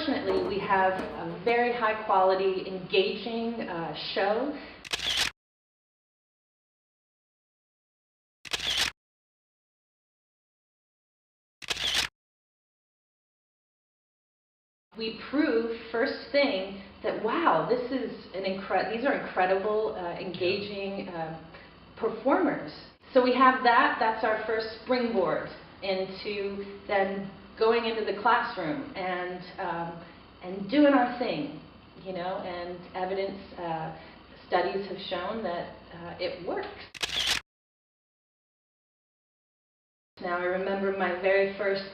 fortunately, we have a very high quality, engaging show. We prove first thing that, wow, this is these are incredible, engaging performers. So we have that. That's our first springboard into then going into the classroom and doing our thing, you know. And evidence, studies have shown that it works. Now I remember my very first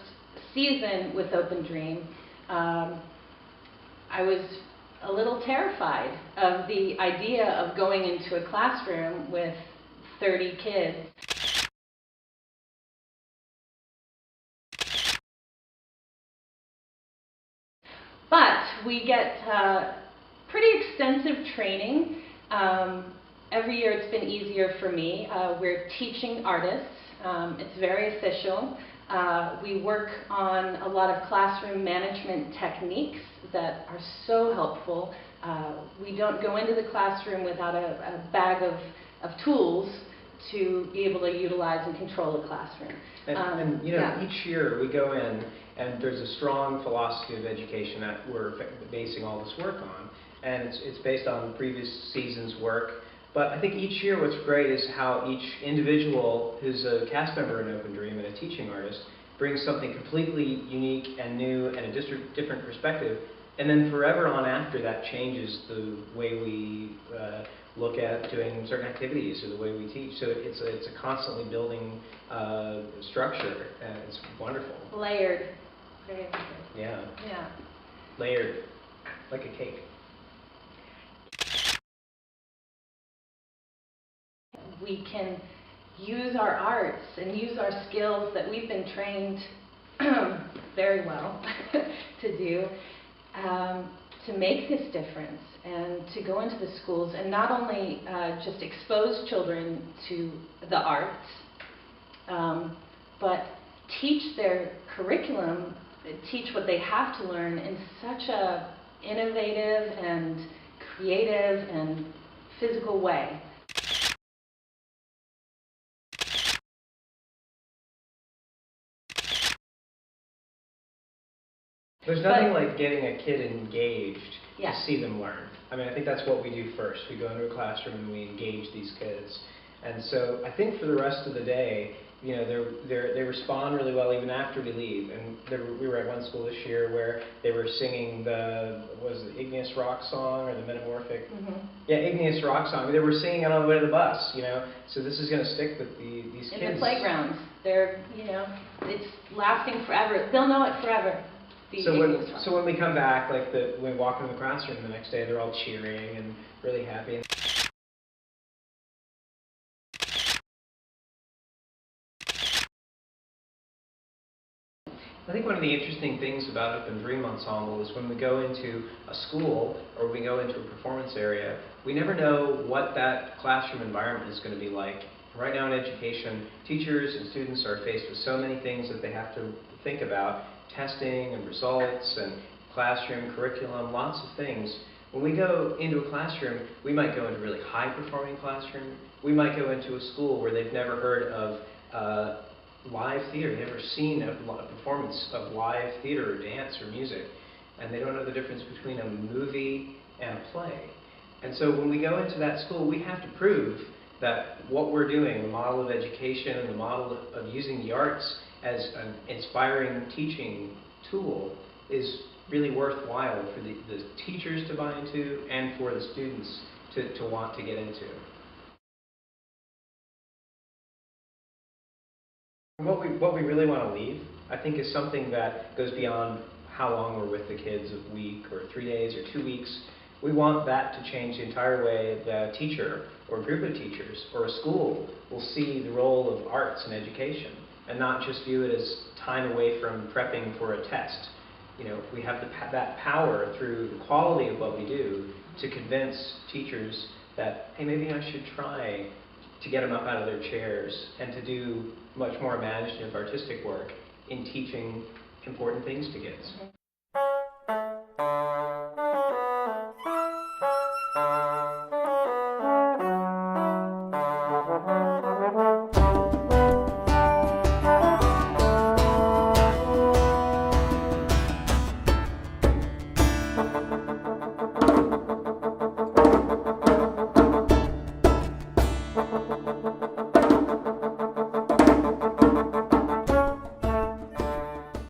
season with Open Dream. I was a little terrified of the idea of going into a classroom with 30 kids. But we get pretty extensive training. Every year it's been easier for me. We're teaching artists. It's very official. We work on a lot of classroom management techniques that are so helpful. We don't go into the classroom without a bag of tools to be able to utilize and control a classroom. And you know, each year we go in and there's a strong philosophy of education that we're basing all this work on. And it's based on the previous season's work. But I think each year what's great is how each individual who's a cast member in Open Dream and a teaching artist brings something completely unique and new and a different perspective. And then forever on after that changes the way we look at doing certain activities or the way we teach. So it's a constantly building structure, and it's wonderful. Layered. Very good. Yeah. Yeah. Layered, like a cake. We can use our arts and use our skills that we've been trained very well to do to make this difference and to go into the schools and not only just expose children to the arts, but teach their curriculum, teach what they have to learn in such a innovative and creative and physical way. There's nothing like getting a kid engaged Yeah. to see them learn. I mean, I think that's what we do first. We go into a classroom and we engage these kids. And so I think for the rest of the day, you know, they respond really well even after we leave. And we were at one school this year where they were singing the Igneous Rock song or the Metamorphic? Mm-hmm. Yeah, Igneous Rock song. They were singing it on the way to the bus, you know. So this is going to stick with these kids. In the playgrounds. They're, you know, it's lasting forever. They'll know it forever. So when we come back, like when we walk into the classroom the next day, they're all cheering and really happy. I think one of the interesting things about Open Dream Ensemble is when we go into a school or we go into a performance area, we never know what that classroom environment is going to be like. Right now in education, teachers and students are faced with so many things that they have to think about. Testing and results and classroom curriculum, lots of things. When we go into a classroom, we might go into a really high-performing classroom. We might go into a school where they've never heard of live theater, never seen a performance of live theater or dance or music, and they don't know the difference between a movie and a play. And so when we go into that school, we have to prove that what we're doing, the model of education and the model of using the arts as an inspiring teaching tool, is really worthwhile for the teachers to buy into and for the students to want to get into. What we really want to leave, I think, is something that goes beyond how long we're with the kids, a week or 3 days or 2 weeks. We want that to change the entire way the teacher or a group of teachers or a school will see the role of arts in education, and not just view it as time away from prepping for a test. You know, we have that power through the quality of what we do to convince teachers that, hey, maybe I should try to get them up out of their chairs and to do much more imaginative artistic work in teaching important things to kids. Shanahan.